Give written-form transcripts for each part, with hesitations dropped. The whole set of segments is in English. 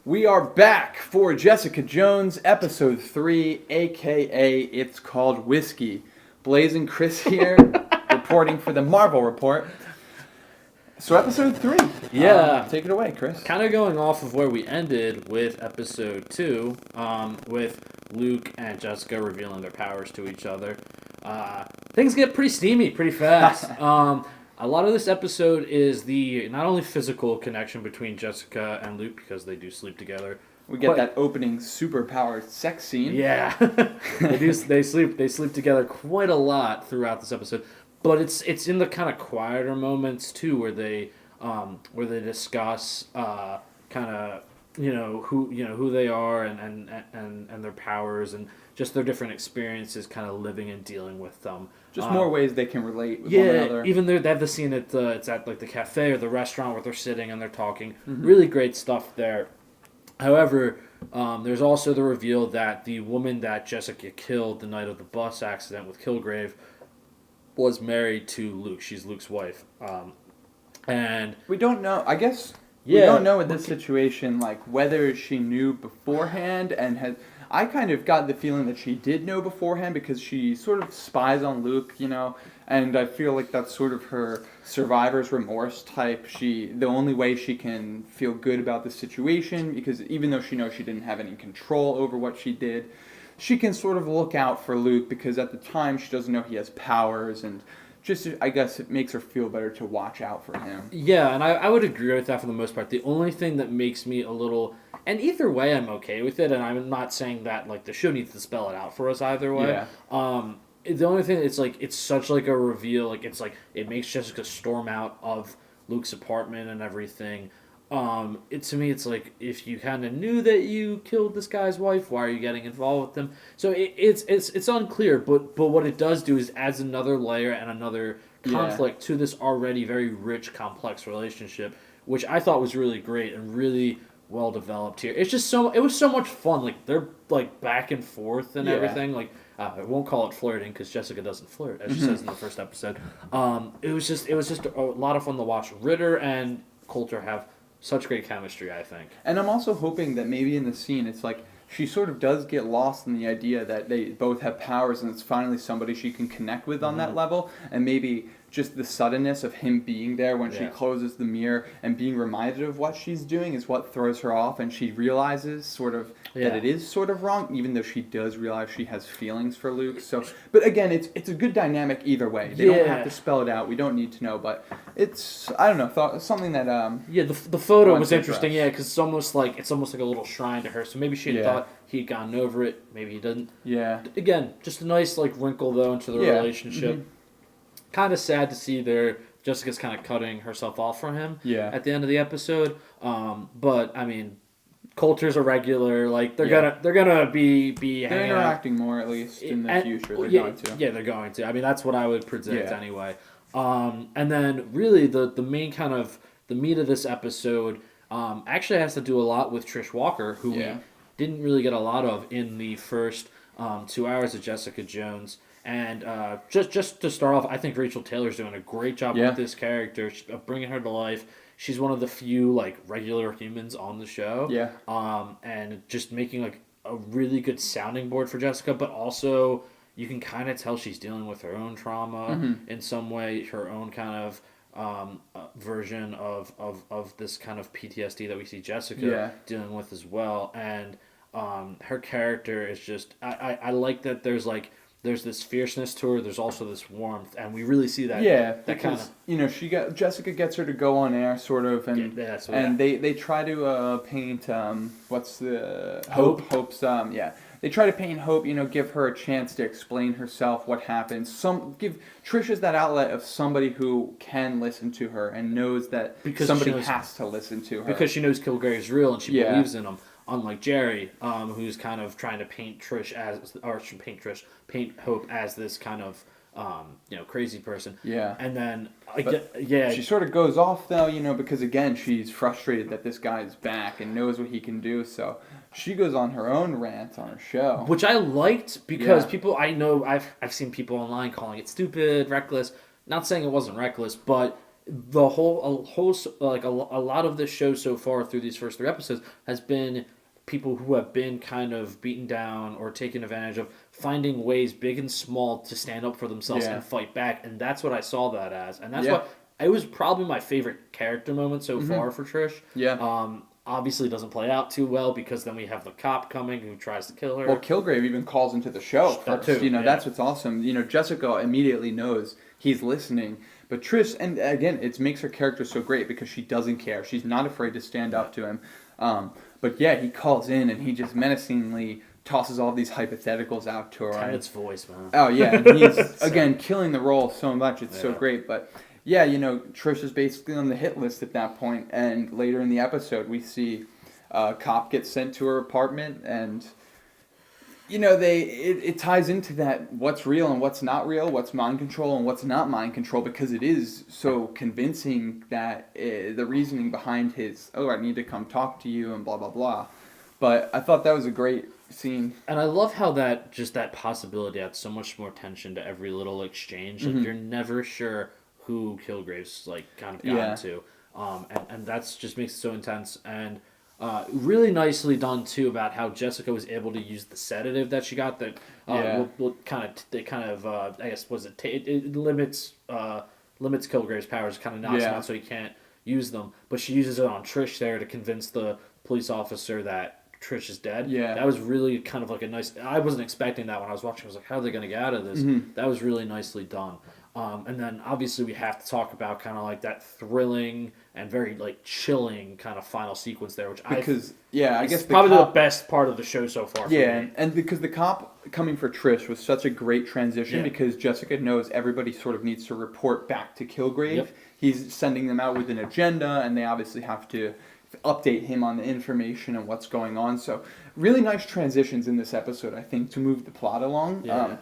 We are back for Jessica Jones, episode 3, aka it's called Whiskey. Blaise and Chris here, reporting for the Marvel Report. So episode 3. Yeah. Take it away, Chris. Kind of going off of where we ended with episode 2, with Luke and Jessica revealing their powers to each other. Things get pretty steamy pretty fast. A lot of this episode is the not only physical connection between Jessica and Luke, because they do sleep together. We get that opening superpowered sex scene. Yeah, they sleep together quite a lot throughout this episode. But it's in the kind of quieter moments too, where they discuss kind of who they are and their powers and just their different experiences, kind of living and dealing with them. Just more ways they can relate with one another. Even they have the scene at it's at like the cafe or the restaurant where they're sitting and they're talking. Mm-hmm. Really great stuff there. However, there's also the reveal that the woman that Jessica killed the night of the bus accident with Kilgrave was married to Luke. She's Luke's wife. And we don't know. I guess we don't know in this situation, like, whether she knew beforehand and had. I kind of got the feeling that she did know beforehand because she sort of spies on Luke, and I feel like that's sort of her survivor's remorse type. The only way she can feel good about the situation, because even though she knows she didn't have any control over what she did, she can sort of look out for Luke because at the time she doesn't know he has powers, and just, I guess it makes her feel better to watch out for him. Yeah, and I would agree with that for the most part. The only thing that makes me a little... And either way, I'm okay with it, and I'm not saying that, like, the show needs to spell it out for us either way. Yeah. The only thing, it's such, like, a reveal. Like, it's, like, it makes Jessica storm out of Luke's apartment and everything. To me, it's like, if you kind of knew that you killed this guy's wife, why are you getting involved with them? So it's unclear, but what it does do is adds another layer and another conflict to this already very rich, complex relationship, which I thought was really great and really well developed here. It was so much fun. Like, they're like back and forth and everything. Like, I won't call it flirting because Jessica doesn't flirt, as she says in the first episode. It was just a lot of fun to watch. Ritter and Coulter have such great chemistry, I think. And I'm also hoping that maybe in the scene, it's like she sort of does get lost in the idea that they both have powers and it's finally somebody she can connect with on that level, and maybe just the suddenness of him being there when she closes the mirror and being reminded of what she's doing is what throws her off, and she realizes sort of that it is sort of wrong, even though she does realize she has feelings for Luke. So, but again, it's a good dynamic either way. They don't have to spell it out. We don't need to know, but it's, I don't know, something that the photo was interesting, because it's almost like a little shrine to her. So maybe she had thought he'd gotten over it, maybe he didn't. Yeah. Again, just a nice like wrinkle though into the relationship. Mm-hmm. Kind of sad to see Jessica's kind of cutting herself off from him at the end of the episode. But I mean, Coulter's a regular. Like they're gonna be they're interacting more at least in the future. They're going to. Yeah, they're going to. I mean, that's what I would predict anyway. And then really the main kind of the meat of this episode actually has to do a lot with Trish Walker, who we didn't really get a lot of in the first 2 hours of Jessica Jones. And just to start off, I think Rachel Taylor's doing a great job with this character, bringing her to life. She's one of the few like regular humans on the show. Yeah. And just making like a really good sounding board for Jessica, but also you can kind of tell she's dealing with her own trauma in some way, her own kind of version of this kind of PTSD that we see Jessica dealing with as well. And her character is just I like that there's this fierceness to her. There's also this warmth, and we really see that. Yeah, because Jessica gets her to go on air, sort of, and they try to paint what's the Hope's they try to paint Hope. Give her a chance to explain herself, what happens. Give Trish that outlet of somebody who can listen to her and knows that somebody has to listen to her because she knows Kilgrave's real and she believes in him. Unlike Jerry, who's kind of trying to paint Hope as this kind of crazy person. Yeah. And then she sort of goes off though, because again she's frustrated that this guy's back and knows what he can do. So she goes on her own rant on her show, which I liked because people I've seen people online calling it stupid, reckless. Not saying it wasn't reckless, but the whole like a lot of this show so far through these first 3 episodes has been people who have been kind of beaten down or taken advantage of, finding ways big and small to stand up for themselves and fight back, and that's what I saw that as, and that's what it was probably my favorite character moment so far for Trish. Obviously doesn't play out too well because then we have the cop coming who tries to kill her. Well, Kilgrave even calls into the show first. That too, that's what's awesome. Jessica immediately knows he's listening. But Trish, and again, it makes her character so great because she doesn't care. She's not afraid to stand up to him. But yeah, he calls in and he just menacingly tosses all these hypotheticals out to her. Ted's voice, man. Oh, yeah. And he's, again, killing the role so much. It's so great. But yeah, Trish is basically on the hit list at that point. And later in the episode, we see a cop get sent to her apartment and... it ties into that what's real and what's not real, what's mind control and what's not mind control, because it is so convincing that the reasoning behind his, I need to come talk to you and blah, blah, blah. But I thought that was a great scene. And I love how that possibility adds so much more tension to every little exchange. Like, you're never sure who Kilgrave's, kind of gotten to. And that's just makes it so intense. And... really nicely done too about how Jessica was able to use the sedative that she got. That I guess it limits Kilgrave's powers, kind of knocks him out so he can't use them. But she uses it on Trish there to convince the police officer that Trish is dead. Yeah, that was really kind of like a nice. I wasn't expecting that when I was watching. I was like, how are they going to get out of this? That was really nicely done. And then obviously we have to talk about kind of like that thrilling and very chilling kind of final sequence there, which I guess probably the best part of the show so far. Yeah, and because the cop coming for Trish was such a great transition because Jessica knows everybody sort of needs to report back to Kilgrave. Yep. He's sending them out with an agenda, and they obviously have to update him on the information and what's going on. So really nice transitions in this episode, I think, to move the plot along. Yeah.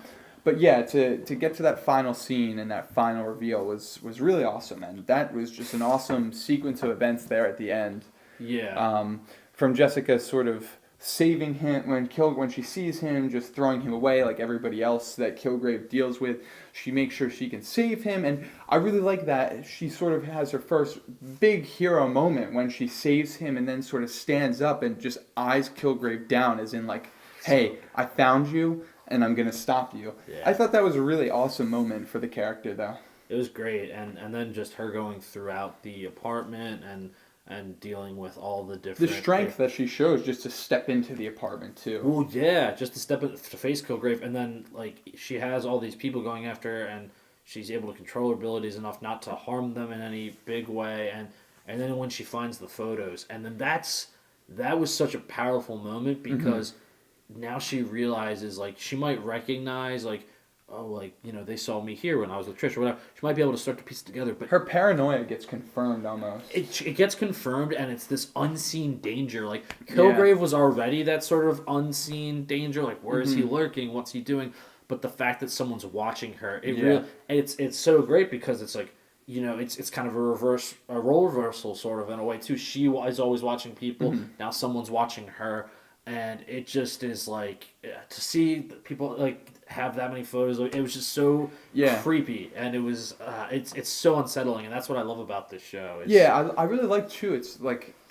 But yeah, to get to that final scene and that final reveal was really awesome, and that was just an awesome sequence of events there at the end. Yeah. From Jessica sort of saving him when she sees him, just throwing him away like everybody else that Kilgrave deals with. She makes sure she can save him, and I really like that she sort of has her first big hero moment when she saves him and then sort of stands up and just eyes Kilgrave down as in like, hey, I found you. And I'm going to stop you. Yeah. I thought that was a really awesome moment for the character, though. It was great. And then just her going throughout the apartment and dealing with all the different... The strength that she shows just to step into the apartment, too. Well, yeah, just to step in to face Kilgrave. And then, she has all these people going after her, and she's able to control her abilities enough not to harm them in any big way. And then when she finds the photos, and then that was such a powerful moment because... Now she realizes, she might recognize, they saw me here when I was with Trish or whatever. She might be able to start to piece it together. But her paranoia gets confirmed almost. It gets confirmed, and it's this unseen danger. Kilgrave was already that sort of unseen danger. Where is he lurking? What's he doing? But the fact that someone's watching her, it's so great because it's it's kind of a role reversal sort of in a way too. She is always watching people. Now someone's watching her. And it just is to see people have that many photos. It was just so creepy, and it was it's so unsettling, and that's what I love about this show. I really like too. It's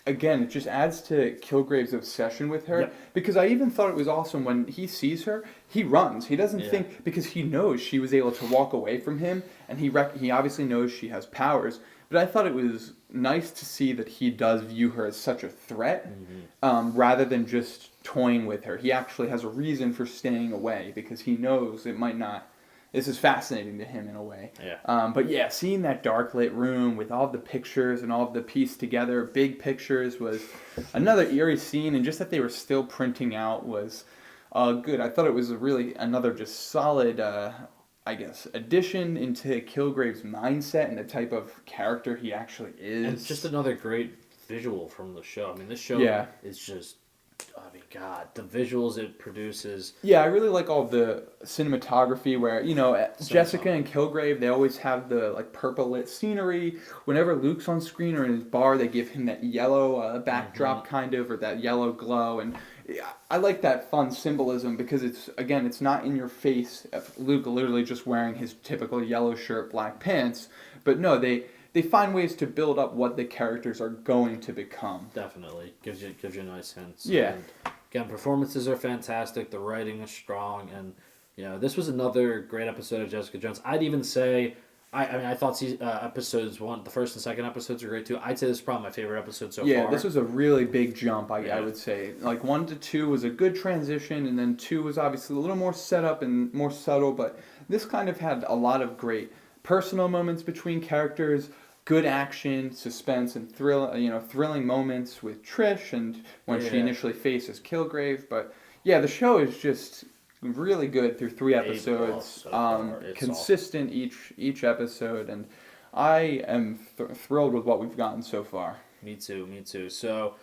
again, it just adds to Kilgrave's obsession with her because I even thought it was awesome when he sees her, he runs. He doesn't think because he knows she was able to walk away from him, and he obviously knows she has powers. But I thought it was nice to see that he does view her as such a threat rather than just toying with her. He actually has a reason for staying away because he knows it might not... This is fascinating to him in a way. Yeah. But yeah, seeing that dark lit room with all the pictures and all of the pieced together, big pictures, was another eerie scene. And just that they were still printing out was good. I thought it was another just solid... addition into Kilgrave's mindset and the type of character he actually is. And just another great visual from the show. I mean, this show is just, God, the visuals it produces. Yeah, I really like all the cinematography where, Jessica and Kilgrave, they always have the, purple lit scenery. Whenever Luke's on screen or in his bar, they give him that yellow backdrop kind of, or that yellow glow, and I like that fun symbolism because it's not in your face. Luke literally just wearing his typical yellow shirt, black pants, but no, they they find ways to build up what the characters are going to become. Definitely gives you a nice hints. Yeah. And again, performances are fantastic. The writing is strong, and this was another great episode of Jessica Jones. I'd even say, I thought episodes the first and second episodes were great too. I'd say this is probably my favorite episode so far. Yeah, this was a really big jump. I would say, like 1 to 2 was a good transition, and then 2 was obviously a little more set up and more subtle. But this kind of had a lot of great personal moments between characters. Good action, suspense, and thrilling moments with Trish and when she initially faces Kilgrave. But yeah, the show is just really good through 3 episodes. Consistent each episode, and I am thrilled with what we've gotten so far. Me too. So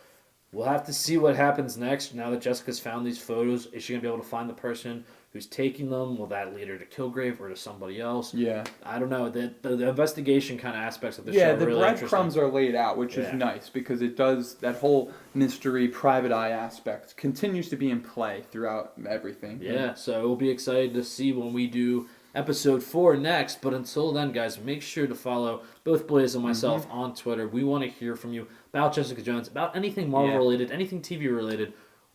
we'll have to see what happens next. Now that Jessica's found these photos, is she gonna be able to find the person who's taking them? Will that lead her to Kilgrave or to somebody else? Yeah. I don't know. The investigation kind of aspects of the show are really interesting. Yeah, the breadcrumbs are laid out, which is nice because it does, that whole mystery, private eye aspect continues to be in play throughout everything. Yeah, so we'll be excited to see when we do episode 4 next. But until then, guys, make sure to follow both Blaise and myself on Twitter. We want to hear from you about Jessica Jones, about anything Marvel related, anything TV related.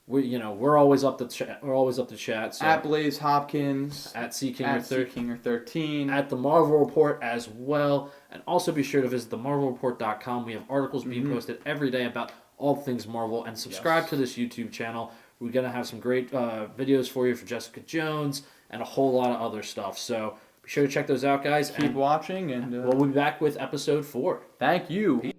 We're always up to chat. We're always up to chat. So. At Blaise Hopkins. At CKinger13. At the Marvel Report as well. And also be sure to visit themarvelreport.com. We have articles being posted every day about all things Marvel. And subscribe to this YouTube channel. We're going to have some great videos for you for Jessica Jones and a whole lot of other stuff. So be sure to check those out, guys. Keep watching. And we'll be back with episode 4. Thank you.